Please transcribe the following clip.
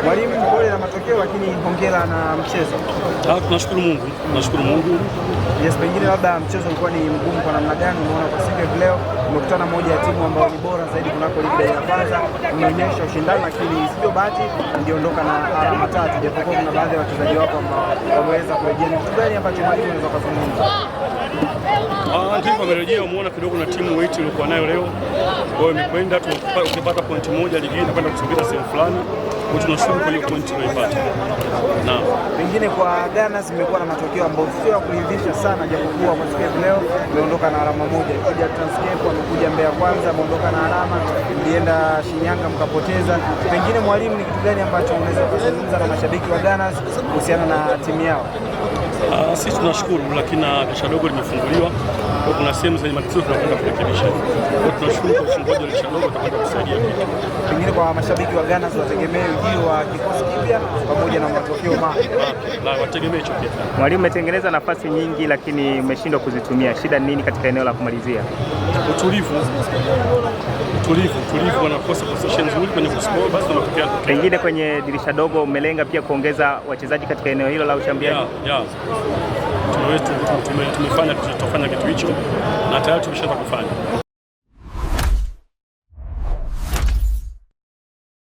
Mwalimu, pole na matokeo, lakini hongera na mchezo. Tunashukuru Mungu, tunashukuru Mungu. Yes, pengine labda mchezo ulikuwa ni mgumu kwa namna gani? Unaona kwa siku ya leo umekutana moja ya timu ambayo ni bora zaidi kunako ligi ya kwanza, umeonyesha ushindani, lakini sio bahati mliondoka na alama tatu, japokuwa kuna baadhi ya wachezaji wako ambao wameweza kurejea. Ni kitu gani ambacho mwalimu anaweza kuzungumza? Ndipo amerejea, umeona kidogo na timu weight ilikuwa nayo leo. Kwa hiyo imekwenda tukipata pointi moja ligi inakwenda kusogeza sehemu fulani. Kwa hiyo tunashukuru kwa hiyo pointi tuliyopata. Na pengine kwa Gunners imekuwa na matokeo ambayo sio ya kuridhisha sana, japokuwa kwa siku leo imeondoka na alama moja. Kuja Transcape amekuja Mbeya Kwanza ameondoka na alama, mlienda Shinyanga mkapoteza. Pengine mwalimu, ni kitu gani ambacho unaweza kuzungumza na mashabiki wa Gunners kuhusiana na timu yao? Sisi tunashukuru, lakini dirisha dogo limefunguliwa. Kuna sehemu zenye matatizo tunakwenda kurekebisha. Tunashukuru kwa ufunguzi wa dirisha dogo, tutakwenda kusaidia. Pengine kwa mashabiki wa Gunners wategemee ujio wa kikosi kipya pamoja na matokeo mapya. Wategemee hicho kitu. Mwalimu, umetengeneza nafasi nyingi lakini umeshindwa kuzitumia. Shida nini katika eneo la kumalizia? Utulivu, wanakosa position nzuri kwenye kuscore, basi tunatokea. Pengine kwenye dirisha dogo umelenga pia kuongeza wachezaji katika eneo hilo la ushambuliaji. Tumefanya kitu hicho na tayari tumeshaanza kufanya.